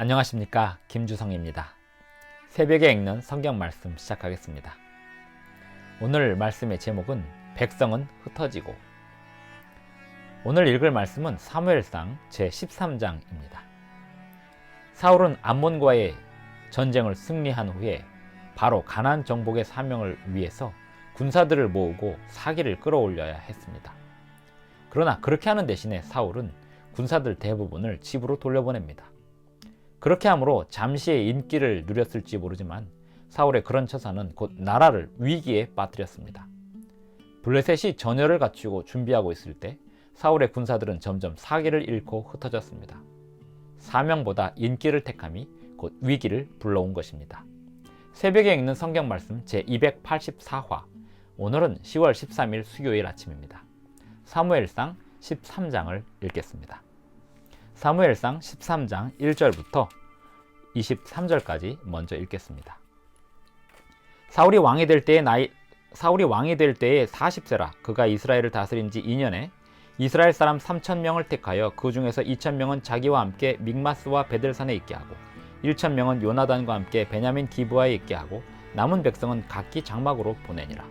안녕하십니까, 김주성입니다. 새벽에 읽는 성경 말씀 시작하겠습니다. 오늘 말씀의 제목은 백성은 흩어지고. 오늘 읽을 말씀은 사무엘상 제13장입니다. 사울은 암몬과의 전쟁을 승리한 후에 바로 가나안 정복의 사명을 위해서 군사들을 모으고 사기를 끌어올려야 했습니다. 그러나 그렇게 하는 대신에 사울은 군사들 대부분을 집으로 돌려보냅니다. 그렇게 함으로 잠시의 인기를 누렸을지 모르지만 사울의 그런 처사는 곧 나라를 위기에 빠뜨렸습니다. 블레셋이 전열을 갖추고 준비하고 있을 때 사울의 군사들은 점점 사기를 잃고 흩어졌습니다. 사명보다 인기를 택함이 곧 위기를 불러온 것입니다. 새벽에 읽는 성경 말씀 제284화, 오늘은 10월 13일 수요일 아침입니다. 사무엘상 13장을 읽겠습니다. 사무엘상 13장 1절부터 23절까지 먼저 읽겠습니다. 사울이 왕이 될 때의 40세라. 그가 이스라엘을 다스린 지 2년에 이스라엘 사람 3,000명을 택하여 그 중에서 2,000명은 자기와 함께 믹마스와 베델산에 있게 하고 1,000명은 요나단과 함께 베냐민 기브아에 있게 하고 남은 백성은 각기 장막으로 보내니라.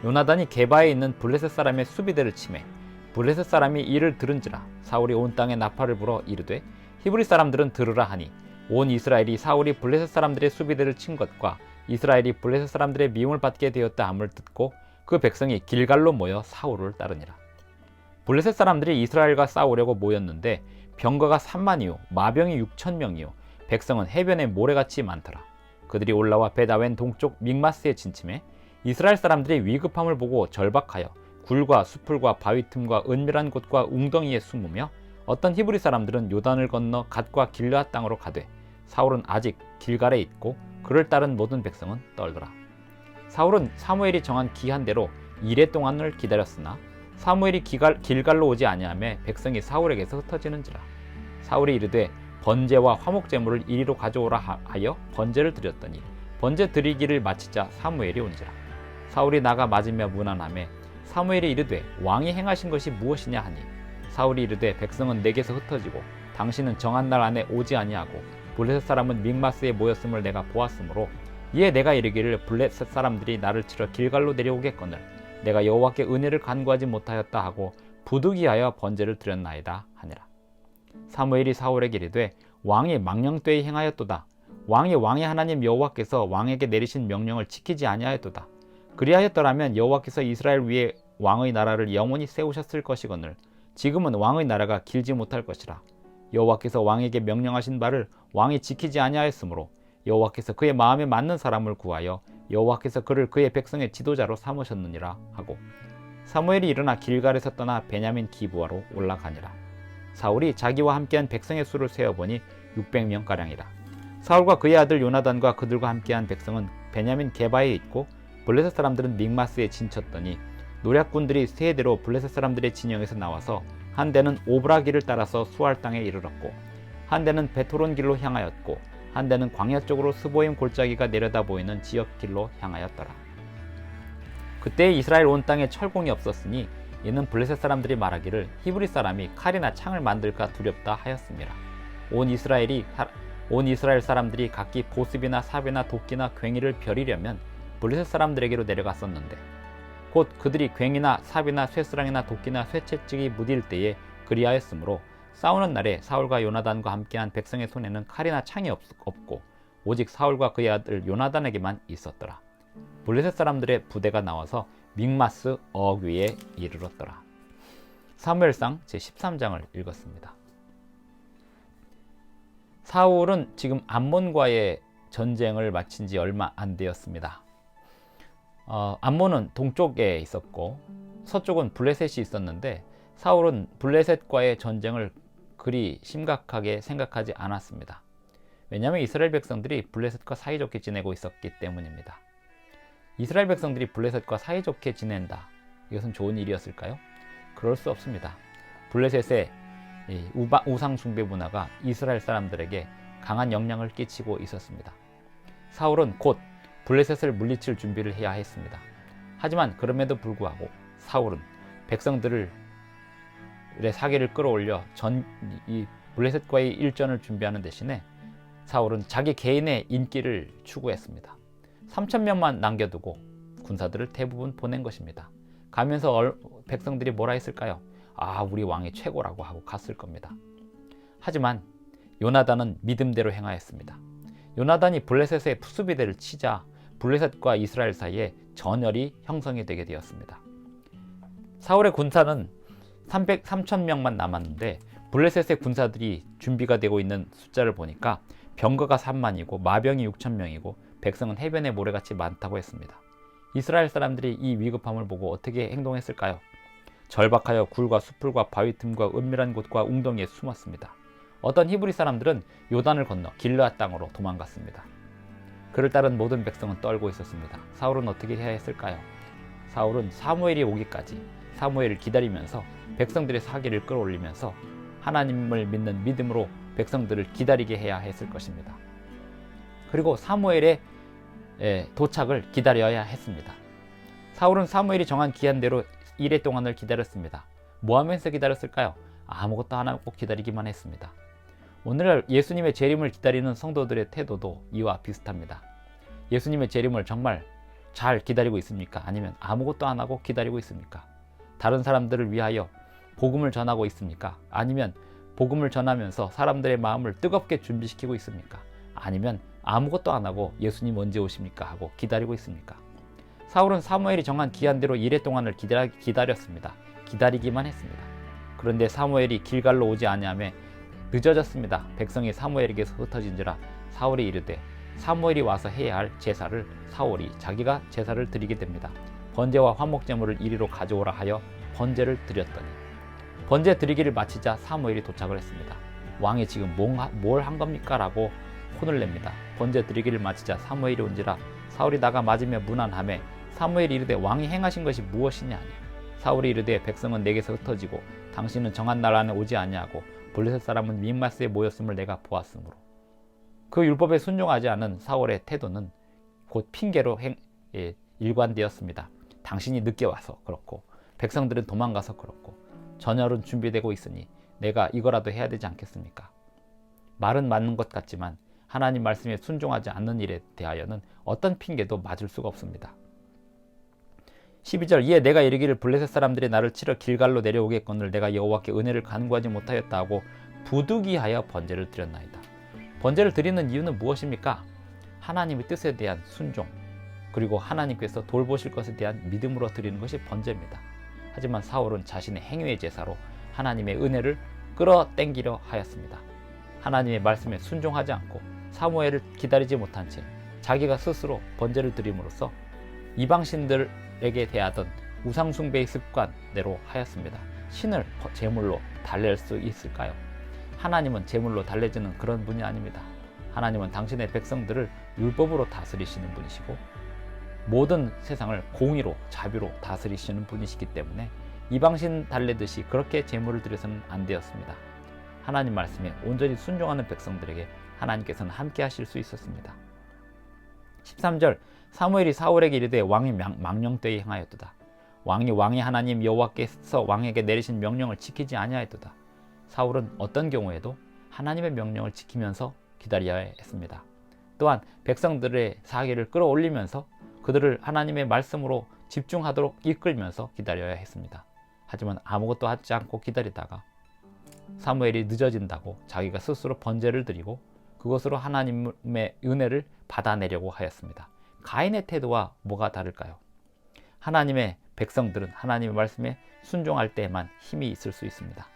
요나단이 게바에 있는 블레셋 사람의 수비대를 치매 블레셋 사람이 이를 들은지라. 사울이 온 땅에 나팔을 불어 이르되 히브리 사람들은 들으라 하니 온 이스라엘이 사울이 블레셋 사람들의 수비대를 친 것과 이스라엘이 블레셋 사람들의 미움을 받게 되었다 함을 듣고 그 백성이 길갈로 모여 사울을 따르니라. 블레셋 사람들이 이스라엘과 싸우려고 모였는데 병거가 3만이요 마병이 6,000명이요 백성은 해변에 모래같이 많더라. 그들이 올라와 베다웬 동쪽 믹마스에 진침해 이스라엘 사람들이 위급함을 보고 절박하여 굴과 수풀과 바위 틈과 은밀한 곳과 웅덩이에 숨으며 어떤 히브리 사람들은 요단을 건너 갓과 길르앗 땅으로 가되 사울은 아직 길갈에 있고 그를 따른 모든 백성은 떨더라. 사울은 사무엘이 정한 기한대로 이레 동안을 기다렸으나 사무엘이 길갈로 오지 아니하매 백성이 사울에게서 흩어지는지라. 사울이 이르되 번제와 화목 제물을 이리로 가져오라 하여 번제를 드렸더니 번제 드리기를 마치자 사무엘이 온지라. 사울이 나가 맞으며 문안하매 사무엘이 이르되 왕이 행하신 것이 무엇이냐 하니 사울이 이르되 백성은 내게서 흩어지고 당신은 정한 날 안에 오지 아니하고 블레셋 사람은 믹마스에 모였음을 내가 보았으므로 이에 내가 이르기를 블레셋 사람들이 나를 치러 길갈로 내려오겠거늘 내가 여호와께 은혜를 간구하지 못하였다 하고 부득이하여 번제를 드렸나이다 하니라. 사무엘이 사울에게 이르되 왕이 망령되이 행하였도다. 왕이 왕의 하나님 여호와께서 왕에게 내리신 명령을 지키지 아니하였도다. 그리하였더라면 여호와께서 이스라엘 위에 왕의 나라를 영원히 세우셨을 것이거늘 지금은 왕의 나라가 길지 못할 것이라. 여호와께서 왕에게 명령하신 바를 왕이 지키지 아니하였으므로 여호와께서 그의 마음에 맞는 사람을 구하여 여호와께서 그를 그의 백성의 지도자로 삼으셨느니라 하고 사무엘이 일어나 길갈에서 떠나 베냐민 기브아로 올라가니라. 사울이 자기와 함께한 백성의 수를 세어보니 600명가량이라. 사울과 그의 아들 요나단과 그들과 함께한 백성은 베냐민 게바에 있고 블레셋 사람들은 믹마스에 진쳤더니 노략군들이 세 대로 블레셋 사람들의 진영에서 나와서 한 대는 오브라 길을 따라서 수알 땅에 이르렀고 한 대는 베토론 길로 향하였고 한 대는 광야 쪽으로 스보임 골짜기가 내려다 보이는 지역 길로 향하였더라. 그때 이스라엘 온 땅에 철공이 없었으니 이는 블레셋 사람들이 말하기를 히브리 사람이 칼이나 창을 만들까 두렵다 하였습니다. 온 이스라엘 사람들이 각기 보습이나 삽이나 도끼나 괭이를 벼리려면 블레셋 사람들에게로 내려갔었는데 곧 그들이 괭이나 삽이나 쇠스랑이나 도끼나 쇠채찍이 무딜 때에 그리하였으므로 싸우는 날에 사울과 요나단과 함께한 백성의 손에는 칼이나 창이 없고 오직 사울과 그의 아들 요나단에게만 있었더라. 블레셋 사람들의 부대가 나와서 믹마스 어귀에 이르렀더라. 사무엘상 제13장을 읽었습니다. 사울은 지금 암몬과의 전쟁을 마친 지 얼마 안 되었습니다. 암몬은 동쪽에 있었고 서쪽은 블레셋이 있었는데 사울은 블레셋과의 전쟁을 그리 심각하게 생각하지 않았습니다. 왜냐하면 이스라엘 백성들이 블레셋과 사이좋게 지내고 있었기 때문입니다. 이스라엘 백성들이 블레셋과 사이좋게 지낸다. 이것은 좋은 일이었을까요? 그럴 수 없습니다. 블레셋의 우상 숭배 문화가 이스라엘 사람들에게 강한 영향을 끼치고 있었습니다. 사울은 곧 블레셋을 물리칠 준비를 해야 했습니다. 하지만 그럼에도 불구하고 사울은 백성들의 사기를 끌어올려 이 블레셋과의 일전을 준비하는 대신에 사울은 자기 개인의 인기를 추구했습니다. 3,000명만 남겨두고 군사들을 대부분 보낸 것입니다. 가면서 백성들이 뭐라 했을까요? 아, 우리 왕이 최고라고 하고 갔을 겁니다. 하지만 요나단은 믿음대로 행하였습니다. 요나단이 블레셋의 수비대를 치자 블레셋과 이스라엘 사이에 전열이 형성이 되게 되었습니다. 사울의 군사는 3,000명만 남았는데 블레셋의 군사들이 준비가 되고 있는 숫자를 보니까 병거가 3만이고 마병이 6,000명이고 백성은 해변에 모래같이 많다고 했습니다. 이스라엘 사람들이 이 위급함을 보고 어떻게 행동했을까요? 절박하여 굴과 수풀과 바위 틈과 은밀한 곳과 웅덩이에 숨었습니다. 어떤 히브리 사람들은 요단을 건너 길르앗 땅으로 도망갔습니다. 그를 따른 모든 백성은 떨고 있었습니다. 사울은 어떻게 해야 했을까요? 사울은 사무엘이 오기까지 사무엘을 기다리면서 백성들의 사기를 끌어올리면서 하나님을 믿는 믿음으로 백성들을 기다리게 해야 했을 것입니다. 그리고 사무엘의 도착을 기다려야 했습니다. 사울은 사무엘이 정한 기한대로 이래 동안을 기다렸습니다. 뭐 하면서 기다렸을까요? 아무것도 안 하고 기다리기만 했습니다. 오늘날 예수님의 재림을 기다리는 성도들의 태도도 이와 비슷합니다. 예수님의 재림을 정말 잘 기다리고 있습니까? 아니면 아무것도 안 하고 기다리고 있습니까? 다른 사람들을 위하여 복음을 전하고 있습니까? 아니면 복음을 전하면서 사람들의 마음을 뜨겁게 준비시키고 있습니까? 아니면 아무것도 안 하고 예수님 언제 오십니까? 하고 기다리고 있습니까? 사울은 사무엘이 정한 기한대로 이래 동안을 기다렸습니다. 기다리기만 했습니다. 그런데 사무엘이 길갈로 오지 아니하며 늦어졌습니다. 백성이 사무엘에게서 흩어진지라 사울이 이르되 사무엘이 와서 해야 할 제사를 사울이 자기가 제사를 드리게 됩니다. 번제와 화목제물을 이리로 가져오라 하여 번제를 드렸더니 번제 드리기를 마치자 사무엘이 도착을 했습니다. 왕이 지금 뭘 한 겁니까? 라고 혼을 냅니다. 번제 드리기를 마치자 사무엘이 온지라 사울이 나가 맞으며 문안하매 사무엘이 이르되 왕이 행하신 것이 무엇이냐 하니 사울이 이르되 백성은 내게서 흩어지고 당신은 정한 날 안에 오지 아니하고 블레셋 사람은 믹마스에 모였음을 내가 보았으므로 그 율법에 순종하지 않은 사울의 태도는 곧 핑계로 일관되었습니다. 당신이 늦게 와서 그렇고 백성들은 도망가서 그렇고 전열은 준비되고 있으니 내가 이거라도 해야 되지 않겠습니까? 말은 맞는 것 같지만 하나님 말씀에 순종하지 않는 일에 대하여는 어떤 핑계도 맞을 수가 없습니다. 12절 이에 내가 이르기를 블레셋 사람들이 나를 치러 길갈로 내려오겠거늘 내가 여호와께 은혜를 간구하지 못하였다 하고 부득이하여 번제를 드렸나이다. 번제를 드리는 이유는 무엇입니까? 하나님의 뜻에 대한 순종 그리고 하나님께서 돌보실 것에 대한 믿음으로 드리는 것이 번제입니다. 하지만 사울은 자신의 행위의 제사로 하나님의 은혜를 끌어당기려 하였습니다. 하나님의 말씀에 순종하지 않고 사무엘을 기다리지 못한 채 자기가 스스로 번제를 드림으로써 이방신들에게 대하던 우상숭배의 습관대로 하였습니다. 신을 제물로 달랠 수 있을까요? 하나님은 제물로 달래지는 그런 분이 아닙니다. 하나님은 당신의 백성들을 율법으로 다스리시는 분이시고 모든 세상을 공의로 자비로 다스리시는 분이시기 때문에 이방신 달래듯이 그렇게 제물을 드려서는 안 되었습니다. 하나님 말씀에 온전히 순종하는 백성들에게 하나님께서는 함께 하실 수 있었습니다. 13절 사무엘이 사울에게 이르되 왕이 망령되이 행하였도다. 왕이 하나님 여호와께서 왕에게 내리신 명령을 지키지 아니하였도다. 사울은 어떤 경우에도 하나님의 명령을 지키면서 기다려야 했습니다. 또한 백성들의 사기를 끌어올리면서 그들을 하나님의 말씀으로 집중하도록 이끌면서 기다려야 했습니다. 하지만 아무것도 하지 않고 기다리다가 사무엘이 늦어진다고 자기가 스스로 번제를 드리고 그것으로 하나님의 은혜를 받아내려고 하였습니다. 가인의 태도와 뭐가 다를까요? 하나님의 백성들은 하나님의 말씀에 순종할 때에만 힘이 있을 수 있습니다.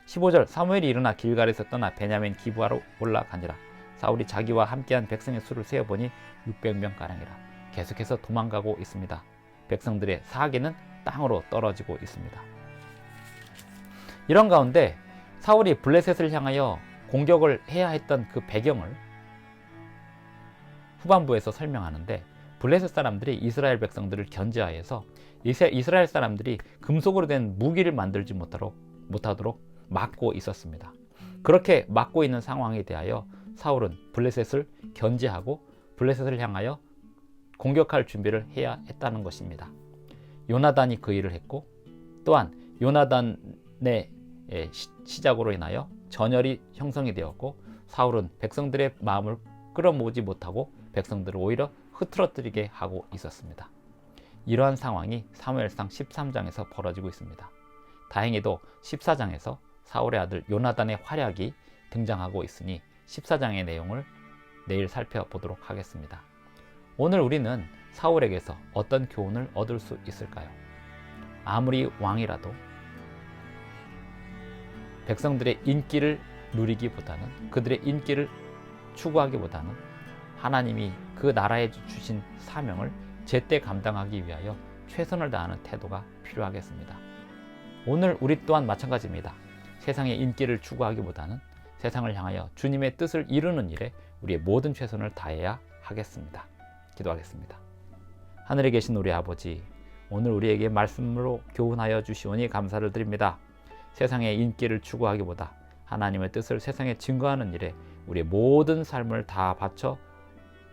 15절 사무엘이 일어나 길갈에서 떠나 베냐민 기브아로 올라가니라. 사울이 자기와 함께한 백성의 수를 세어보니 600명가량이라. 계속해서 도망가고 있습니다. 백성들의 사기는 땅으로 떨어지고 있습니다. 이런 가운데 사울이 블레셋을 향하여 공격을 해야 했던 그 배경을 후반부에서 설명하는데 블레셋 사람들이 이스라엘 백성들을 견제하여서 이스라엘 사람들이 금속으로 된 무기를 만들지 못하도록 막고 있었습니다. 그렇게 막고 있는 상황에 대하여 사울은 블레셋을 견제하고 블레셋을 향하여 공격할 준비를 해야 했다는 것입니다. 요나단이 그 일을 했고 또한 요나단의 시작으로 인하여 전열이 형성이 되었고 사울은 백성들의 마음을 끌어모으지 못하고 백성들을 오히려 흐트러뜨리게 하고 있었습니다. 이러한 상황이 사무엘상 13장에서 벌어지고 있습니다. 다행히도 14장에서 사울의 아들 요나단의 활약이 등장하고 있으니 14장의 내용을 내일 살펴보도록 하겠습니다. 오늘 우리는 사울에게서 어떤 교훈을 얻을 수 있을까요? 아무리 왕이라도 백성들의 인기를 누리기보다는, 그들의 인기를 추구하기보다는 하나님이 그 나라에 주신 사명을 제때 감당하기 위하여 최선을 다하는 태도가 필요하겠습니다. 오늘 우리 또한 마찬가지입니다. 세상의 인기를 추구하기보다는 세상을 향하여 주님의 뜻을 이루는 일에 우리의 모든 최선을 다해야 하겠습니다. 기도하겠습니다. 하늘에 계신 우리 아버지, 오늘 우리에게 말씀으로 교훈하여 주시오니 감사를 드립니다. 세상의 인기를 추구하기보다 하나님의 뜻을 세상에 증거하는 일에 우리의 모든 삶을 다 바쳐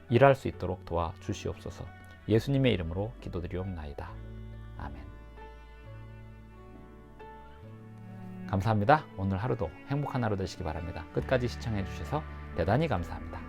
일할 수 있도록 도와주시옵소서. 예수님의 이름으로 기도드리옵나이다. 아멘. 감사합니다. 오늘 하루도 행복한 하루 되시기 바랍니다. 끝까지 시청해 주셔서 대단히 감사합니다.